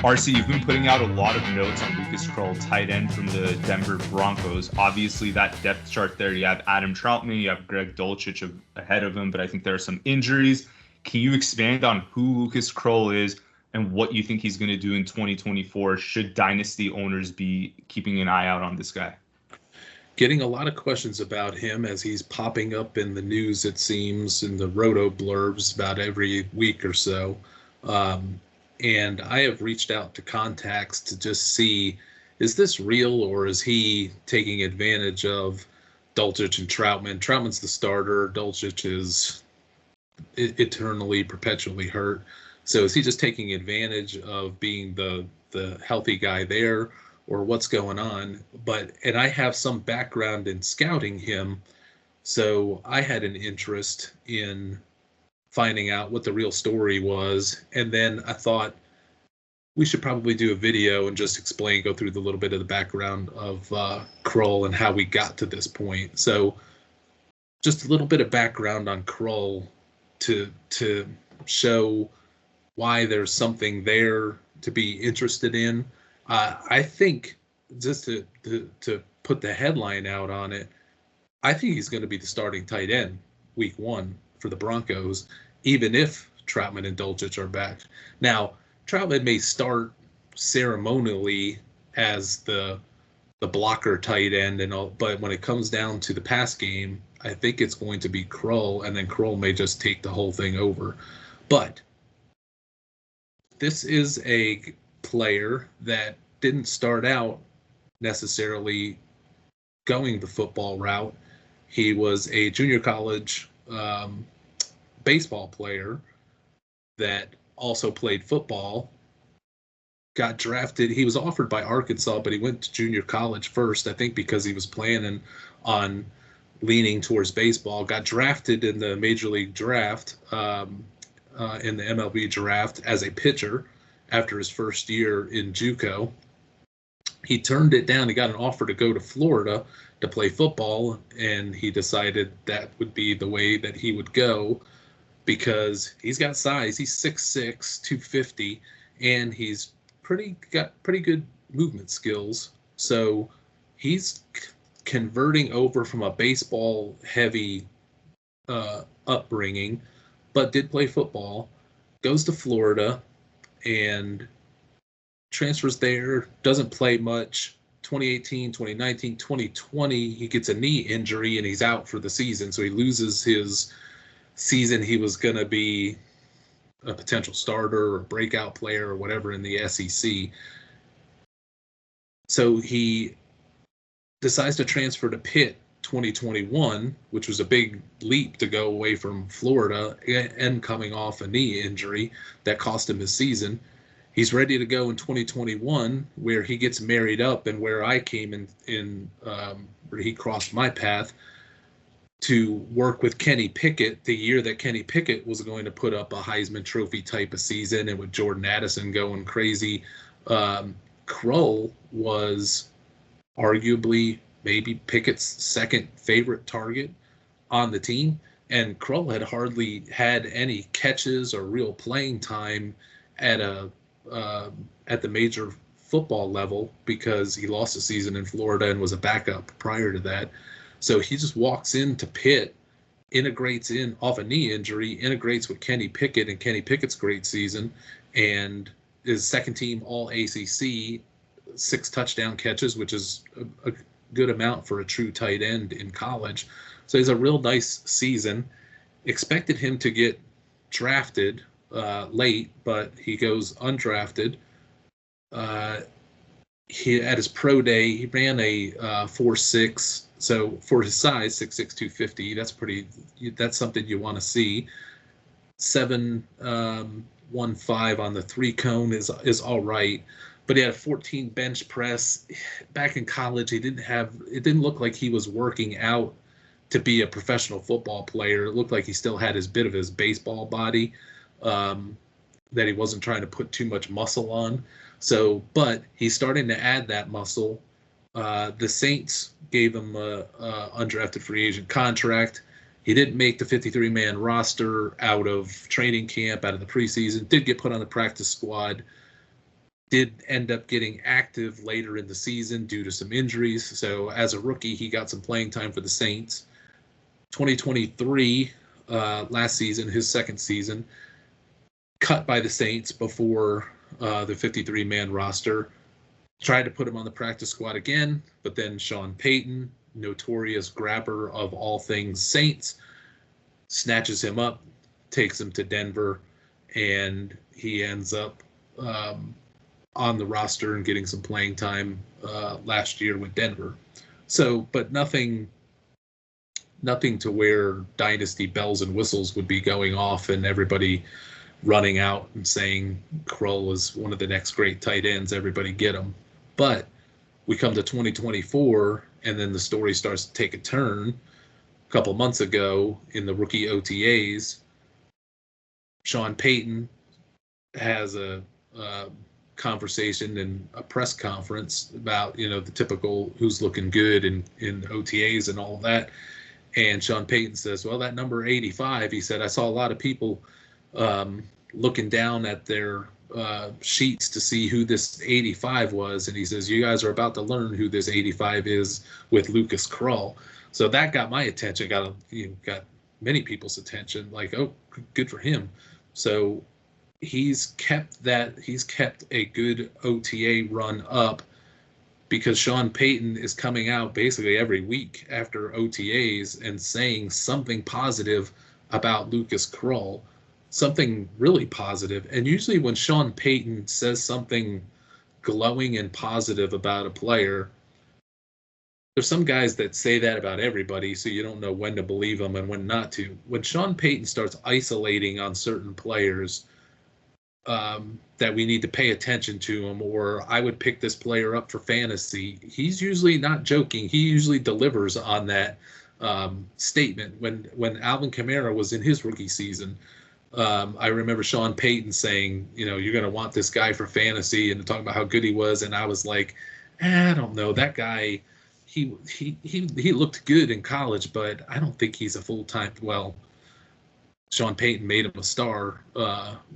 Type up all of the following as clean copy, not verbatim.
RC, you've been putting out a lot of notes on Lucas Krull, tight end from the Denver Broncos. Obviously, that depth chart there, you have Adam Troutman, you have Greg Dulcich ahead of him, but I think there are some injuries. Can you expand on who Lucas Krull is and what you think he's going to do in 2024? Should dynasty owners be keeping an eye out on this guy? Getting a lot of questions about him as he's popping up in the news, it seems, in the roto blurbs about every week or so. And I have reached out to contacts to just see, is this real or is he taking advantage of Dulcich and Troutman? Troutman's the starter. Dulcich is eternally, perpetually hurt. So is he just taking advantage of being the healthy guy there, or what's going on? And I have some background in scouting him, so I had an interest in finding out what the real story was. And then I thought we should probably do a video and just go through the little bit of the background of Krull and how we got to this point. So just a little bit of background on Krull to show why there's something there to be interested in. I think, just to put the headline out on it, I think he's going to be the starting tight end week 1 for the Broncos, even if Troutman and Dulcich are back. Now, Troutman may start ceremonially as the blocker tight end and all, but when it comes down to the pass game, I think it's going to be Krull, and then Krull may just take the whole thing over. But this is a player that didn't start out necessarily going the football route. He was a junior college baseball player that also played football, got drafted. He was offered by Arkansas, but he went to junior college first, I think because he was planning on leaning towards baseball. Got drafted in the Major League draft, in the MLB draft as a pitcher after his first year in JUCO. He turned it down. He got an offer to go to Florida to play football, and he decided that would be the way that he would go because he's got size. He's 6'6", 250, and he's got pretty good movement skills. So he's converting over from a baseball-heavy upbringing, but did play football, goes to Florida, and transfers there, doesn't play much. 2018, 2019, 2020, he gets a knee injury, and he's out for the season. So he loses his season. He was going to be a potential starter or breakout player or whatever in the SEC. So he decides to transfer to Pitt 2021, which was a big leap to go away from Florida and coming off a knee injury that cost him his season. He's ready to go in 2021, where he gets married up, and where I came in where he crossed my path to work with Kenny Pickett the year that Kenny Pickett was going to put up a Heisman Trophy type of season, and with Jordan Addison going crazy. Krull was arguably maybe Pickett's second favorite target on the team, and Krull had hardly had any catches or real playing time at the major football level because he lost a season in Florida and was a backup prior to that. So he just walks into Pitt, integrates in off a knee injury, integrates with Kenny Pickett and Kenny Pickett's great season, and is second team all ACC, 6 touchdown catches, which is a good amount for a true tight end in college. So he's a real nice season. Expected him to get drafted late, but he goes undrafted. He at his pro day, he ran a 4.6. So for his size, 6'6", 250, that's something you want to see. 7.15 on the 3 cone is all right. But he had a 14 bench press. Back in college, it didn't look like he was working out to be a professional football player. It looked like he still had his bit of his baseball body, that he wasn't trying to put too much muscle on. So, but he's starting to add that muscle. The Saints gave him a undrafted free agent contract. He didn't make the 53-man roster out of training camp, out of the preseason. Did get put on the practice squad. did end up getting active later in the season due to some injuries. So as a rookie, he got some playing time for the Saints. 2023, last season, his second season, cut by the Saints before the 53-man roster. Tried to put him on the practice squad again, but then Sean Payton, notorious grabber of all things Saints, snatches him up, takes him to Denver, and he ends up on the roster and getting some playing time last year with Denver. So, but nothing to where dynasty bells and whistles would be going off and everybody running out and saying Krull is one of the next great tight ends, everybody get him. But we come to 2024, and then the story starts to take a turn. A couple months ago in the rookie OTAs, Sean Payton has a conversation in a press conference about, the typical who's looking good in OTAs and all that. And Sean Payton says, well, that number 85, he said, I saw a lot of people looking down at their sheets to see who this 85 was. And he says, you guys are about to learn who this 85 is with Lucas Krull. So that got my attention, got many people's attention, like, oh, good for him. So he's kept a good OTA run up because Sean Payton is coming out basically every week after OTAs and saying something positive about Lucas Krull, something really positive. And usually when Sean Payton says something glowing and positive about a player, there's some guys that say that about everybody, so you don't know when to believe them and when not to. When Sean Payton starts isolating on certain players that we need to pay attention to him, or I would pick this player up for fantasy, he's usually not joking. He usually delivers on that statement. When Alvin Kamara was in his rookie season, I remember Sean Payton saying, you're going to want this guy for fantasy, and talking about how good he was. And I was like, I don't know, that guy, he looked good in college, but I don't think he's a full-time. Well, Sean Payton made him a star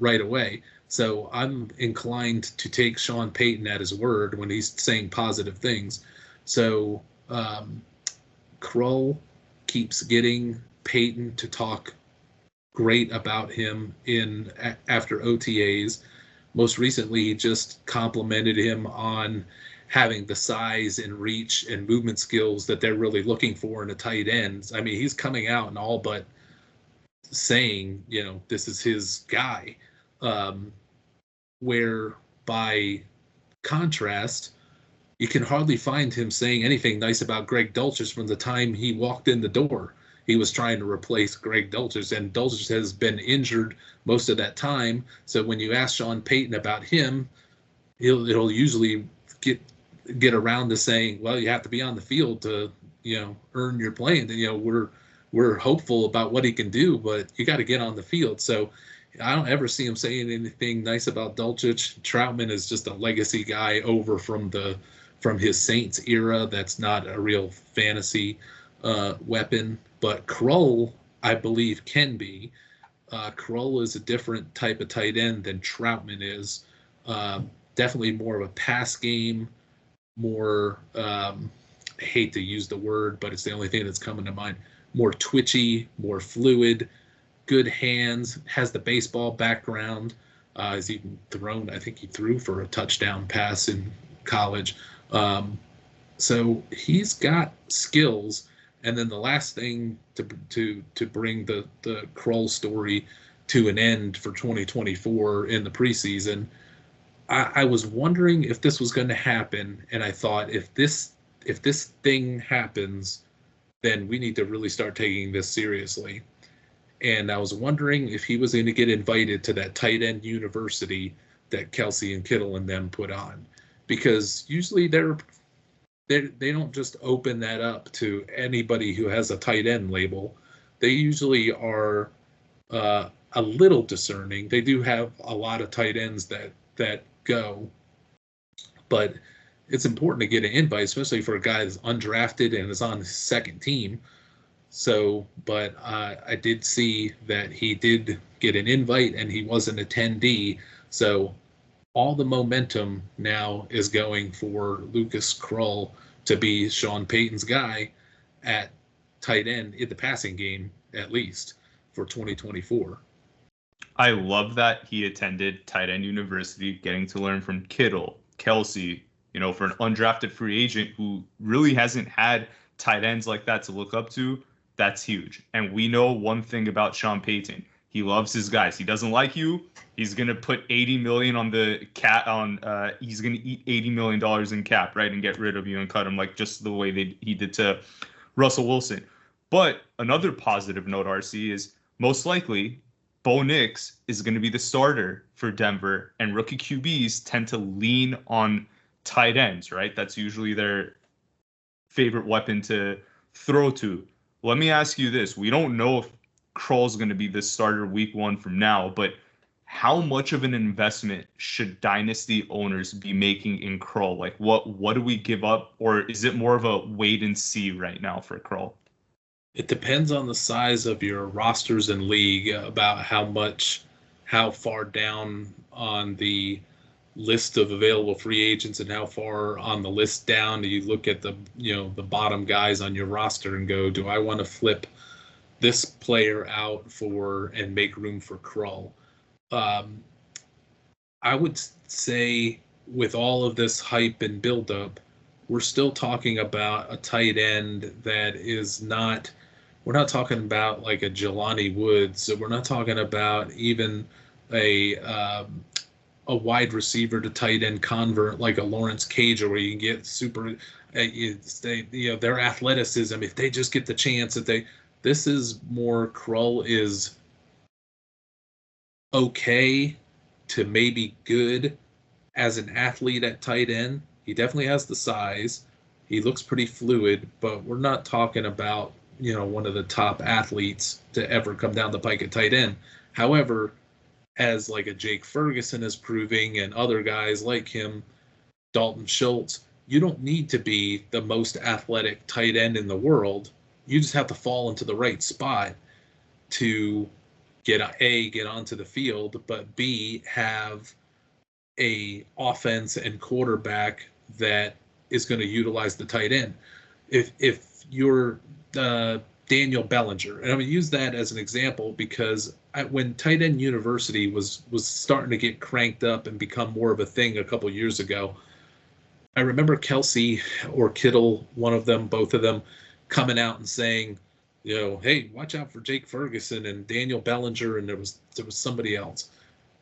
right away. So I'm inclined to take Sean Payton at his word when he's saying positive things. So Krull keeps getting Payton to talk great about him after OTAs. Most recently, he just complimented him on having the size and reach and movement skills that they're really looking for in a tight end. I mean, he's coming out and all but saying, this is his guy. Where by contrast, you can hardly find him saying anything nice about Greg Dulcich from the time he walked in the door. He was trying to replace Greg Dulcich, and Dulcich has been injured most of that time. So when you ask Sean Payton about him, it'll usually get around to saying, well, you have to be on the field to, earn your playing. We're hopeful about what he can do, but you got to get on the field. So I don't ever see him saying anything nice about Dulcich. Troutman is just a legacy guy over from his Saints era. That's not a real fantasy weapon. But Krull, I believe, can be. Krull is a different type of tight end than Troutman is. Definitely more of a pass game, more, I hate to use the word, but it's the only thing that's coming to mind, more twitchy, more fluid, good hands, has the baseball background, has even thrown, I think he threw for a touchdown pass in college. So he's got skills. And then the last thing to bring the Krull story to an end for 2024 in the preseason, I was wondering if this was going to happen, and I thought if this thing happens, then we need to really start taking this seriously. And I was wondering if he was going to get invited to that tight end university that Kelsey and Kittle and them put on, because usually they don't just open that up to anybody who has a tight end label. They usually are a little discerning. They do have a lot of tight ends that go, but it's important to get an invite, especially for a guy that's undrafted and is on his second team. So, but I did see that he did get an invite and he was an attendee. So all the momentum now is going for Lucas Krull to be Sean Payton's guy at tight end in the passing game, at least for 2024. I love that he attended tight end university, getting to learn from Kittle, Kelsey, for an undrafted free agent who really hasn't had tight ends like that to look up to. That's huge. And we know one thing about Sean Payton. He loves his guys. He doesn't like you. He's gonna put 80 million on the cap he's gonna eat $80 million in cap, right? And get rid of you and cut him like just the way he did to Russell Wilson. But another positive note, RC, is most likely Bo Nix is going to be the starter for Denver, and rookie QBs tend to lean on tight ends, right? That's usually their favorite weapon to throw to. Let me ask you this. We don't know if Krull's going to be the starter week 1 from now, but how much of an investment should dynasty owners be making in Krull? Like what do we give up, or is it more of a wait and see right now for Krull? It depends on the size of your rosters and league about how far down on the list of available free agents and how far on the list down do you look at the bottom guys on your roster and go, do I want to flip this player out for and make room for Krull? I would say with all of this hype and buildup, we're still talking about a tight end that is not. We're not talking about like a Jelani Woods. So we're not talking about even a wide receiver to tight end convert like a Lawrence Cage, where you can get super. Their athleticism, if they just get the chance that they. This is more Krull is okay to maybe good as an athlete at tight end. He definitely has the size. He looks pretty fluid, but we're not talking about one of the top athletes to ever come down the pike at tight end. However, as like a Jake Ferguson is proving and other guys like him, Dalton Schultz, you don't need to be the most athletic tight end in the world. You just have to fall into the right spot to get onto the field, but B, have a offense and quarterback that is going to utilize the tight end. If you're Daniel Bellinger, and I'm going to use that as an example because when tight end university was starting to get cranked up and become more of a thing a couple years ago, I remember Kelsey or Kittle, one of them, both of them, coming out and saying, hey, watch out for Jake Ferguson and Daniel Bellinger, and there was somebody else.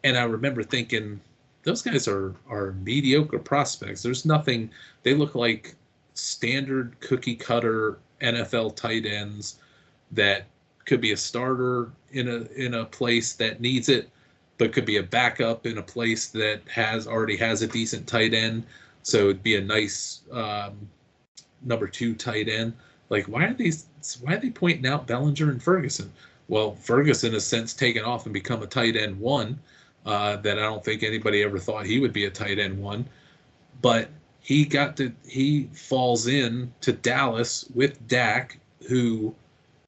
And I remember thinking, those guys are mediocre prospects. There's nothing. They look like standard cookie cutter NFL tight ends that could be a starter in a place that needs it, but could be a backup in a place that already has a decent tight end. So it'd be a nice number 2 tight end. Like, why are they pointing out Bellinger and Ferguson? Well, Ferguson has since taken off and become a tight end 1. That I don't think anybody ever thought he would be a tight end 1, but he falls in to Dallas with Dak, who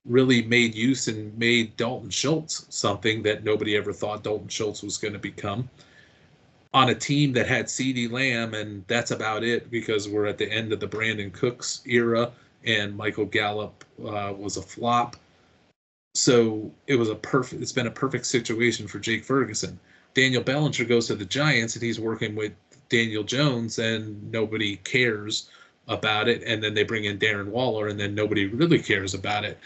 really made use and made Dalton Schultz something that nobody ever thought Dalton Schultz was going to become, on a team that had CeeDee Lamb, and that's about it because we're at the end of the Brandon Cooks era and Michael Gallup was a flop. So it's been a perfect situation for Jake Ferguson. Daniel Bellinger goes to the Giants and he's working with Daniel Jones and nobody cares about it. And then they bring in Darren Waller and then nobody really cares about it.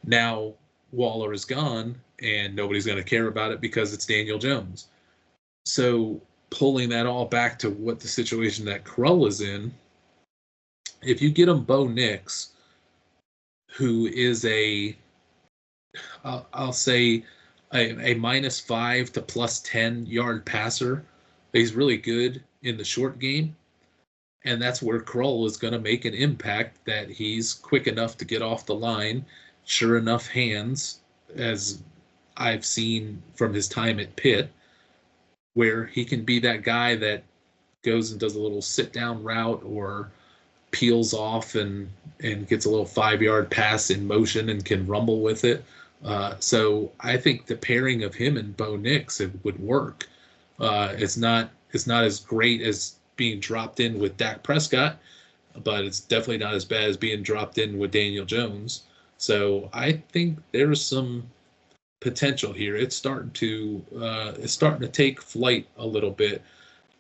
Now Waller is gone and nobody's going to care about it because it's Daniel Jones. So pulling that all back to what the situation that Krull is in, if you get him Bo Nix, who is I'll say a -5 to +10 yard passer. He's really good in the short game. And that's where Krull is going to make an impact, that he's quick enough to get off the line, sure enough hands, as I've seen from his time at Pitt, where he can be that guy that goes and does a little sit-down route or peels off and gets a little 5-yard pass in motion and can rumble with it. So I think the pairing of him and Bo Nix would work. It's not as great as being dropped in with Dak Prescott, but it's definitely not as bad as being dropped in with Daniel Jones. So I think there's some potential here. It's starting to take flight a little bit.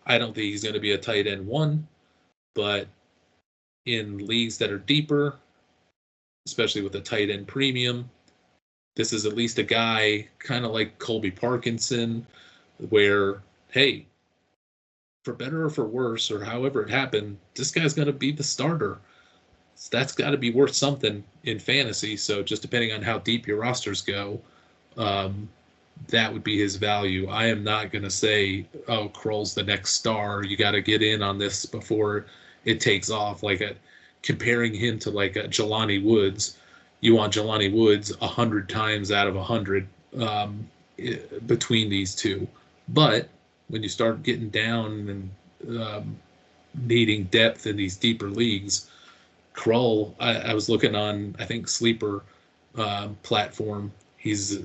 I don't think he's going to be a tight end one, but in leagues that are deeper, especially with a tight end premium, this is at least a guy kind of like Colby Parkinson, where, hey, for better or for worse, or however it happened, this guy's going to be the starter. So that's got to be worth something in fantasy. So just depending on how deep your rosters go, that would be his value. I am not going to say, oh, Krull's the next star. You got to get in on this before it takes off. Comparing him to like a Jelani Woods, you want Jelani Woods 100 times out of 100 between these two. But when you start getting down and needing depth in these deeper leagues, Krull, I was looking on, I think, Sleeper platform. He's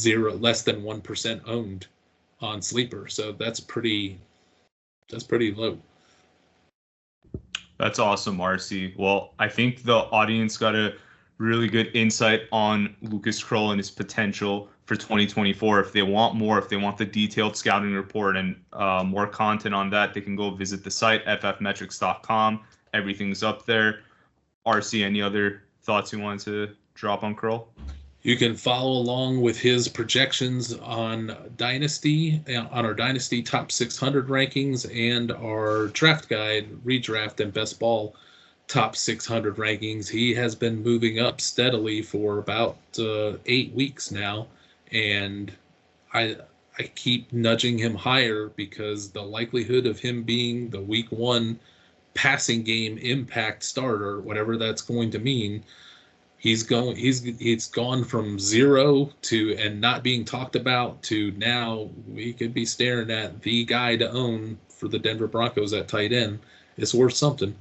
less than 1% owned on Sleeper. So that's pretty low. That's awesome, RC. Well, I think the audience got a really good insight on Lucas Krull and his potential for 2024. If they want more, if they want the detailed scouting report and more content on that, they can go visit the site, ffmetrics.com. Everything's up there. RC, any other thoughts you wanted to drop on Krull? You can follow along with his projections on Dynasty, on our Dynasty Top 600 rankings, and our draft guide, redraft, and best ball Top 600 rankings. He has been moving up steadily for about 8 weeks now, and I keep nudging him higher because the likelihood of him being the week 1 passing game impact starter, whatever that's going to mean, he's gone from 0 to and not being talked about to now we could be staring at the guy to own for the Denver Broncos at tight end. It's worth something.